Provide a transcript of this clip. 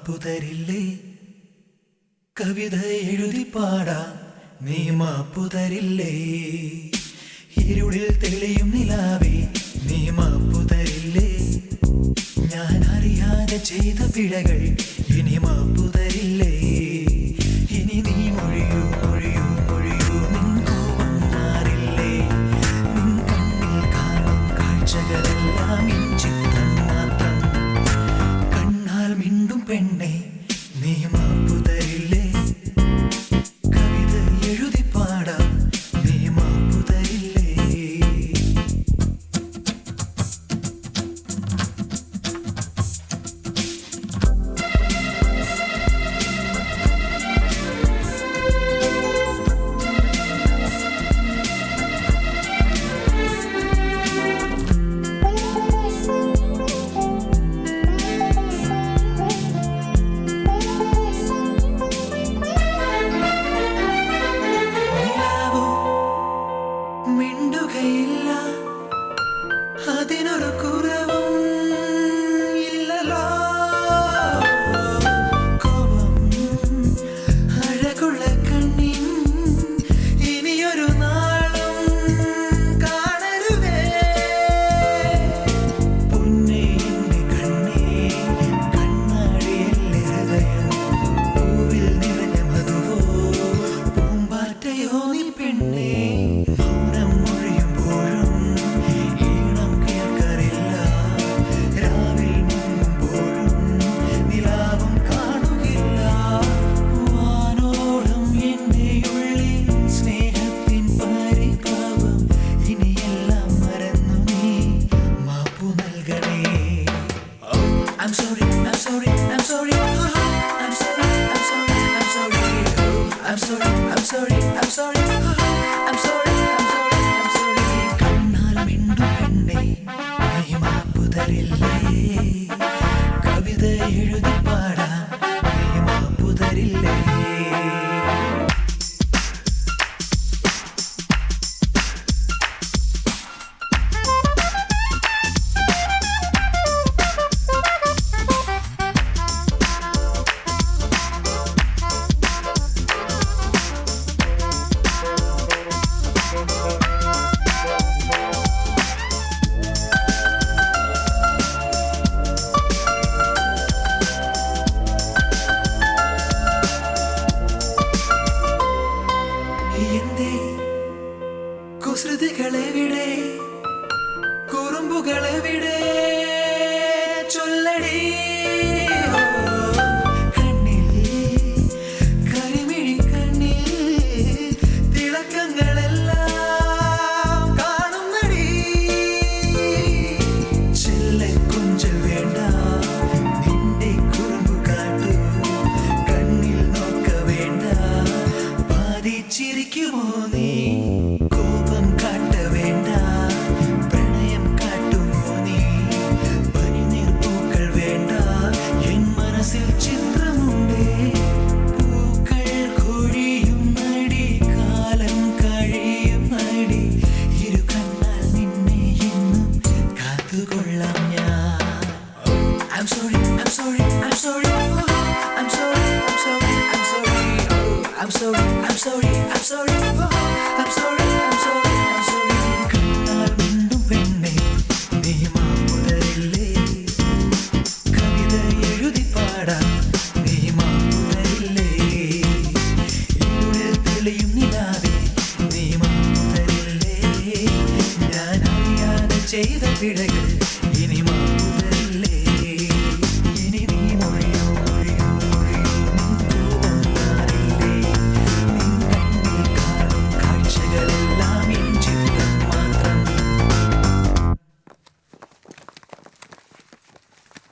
മാപ്പുതരില്ലേ കവിത എഴുതി പാടാം നീ മാപ്പുതരില്ലേ ഇരുളിൽ തെളിയും നിലാവേ നീ മാപ്പുതരില്ലേ ഞാൻ അറിയാതെ ചെയ്ത പിഴകൾ ഇനി മാപ്പുതരില്ലേ ഇനി നീ മൊഴിയൂ മൊഴിയൂ മൊഴിയൂ നിൻ കോപം മാറില്ലേ നിൻ കണ്ണിൽ കാണും കാഴ്ചകളെല്ലാം എൻ ചിത്രം മാത്രം കണ്ണാൽ മിണ്ടും പെണ്ണെ നീ മാപ്പുതരില്ലേ കവിത എഴുതി പാടാം നീ മാപ്പുതരില്ലേ മിണ്ടുകയില്ല അതിനൊരു കുറവും ഇല്ലല്ലോ കോപം അഴകുള്ള കണ്ണിൻ ഇനിയൊരു നാളും കാണരുതേ പൊന്നേ എന്റെ കണ്ണേ കണ്ണാടിയല്ലേ ഹൃദയം പൂവിൽ നിറഞ്ഞ മധുവോ പൂമ്പാറ്റയോ നീ പെണ്ണേ I'm sorry, I'm sorry, I'm sorry, I'm sorry, I'm sorry, I'm sorry, I'm sorry, I'm sorry, I'm sorry, I'm sorry, I'm sorry, I'm sorry. കണ്ണാൽ മിണ്ടും പെണ്ണെ നീ മാപ്പുതരില്ലേ കവിത എഴുതി പാടാം നീ മാപ്പുതരില്ലേ കുസൃതികളെവിടെ കുറുമ്പുകളെവിടെ ചൊല്ലടി കണ്ണിൽ കരിമിഴി കണ്ണിൽ തിളക്കങ്ങളെല്ലാം കാണുന്നടി ചെല്ലക്കൊഞ്ചൽ വേണ്ട നിന്റെ കുറുമ്പു കാട്ടു കണ്ണിൽ നോക്ക വേണ്ട ബാധിച്ചിരിക്കുമോ നീ കോപം കാട്ട വേണ്ട പ്രണയം കാട്ടുമോ നീ പനിനീർ പൂക്കൾ വേണ്ട എൻ മനസ്സിൽ ചിത്രമുണ്ടേ പൂക്കൾ കൊഴിയും നടി കാലം കഴിയും നടി ഇരു കണ്ണാൽ നിന്നെ എന്നും കാത്തുകൊള്ളാം ഞാൻ I'm sorry, I'm sorry, I'm sorry, I'm sorry, I'm sorry, I'm sorry, I'm sorry, I'm sorry, I'm sorry, I'm sorry, I'm sorry, I'm sorry. കണ്ണാൽ മിണ്ടും പെണ്ണെ നീ മാപ്പുതരില്ലേ കവിത എഴുതി പാടാം നീ മാപ്പുതരില്ലേ ഇരുളിൽ തെളിയും നിലാവേ നീ മാപ്പുതരില്ലേ ഞാൻ അറിയാതെ ചെയ്ത പിഴകൾ ഇനി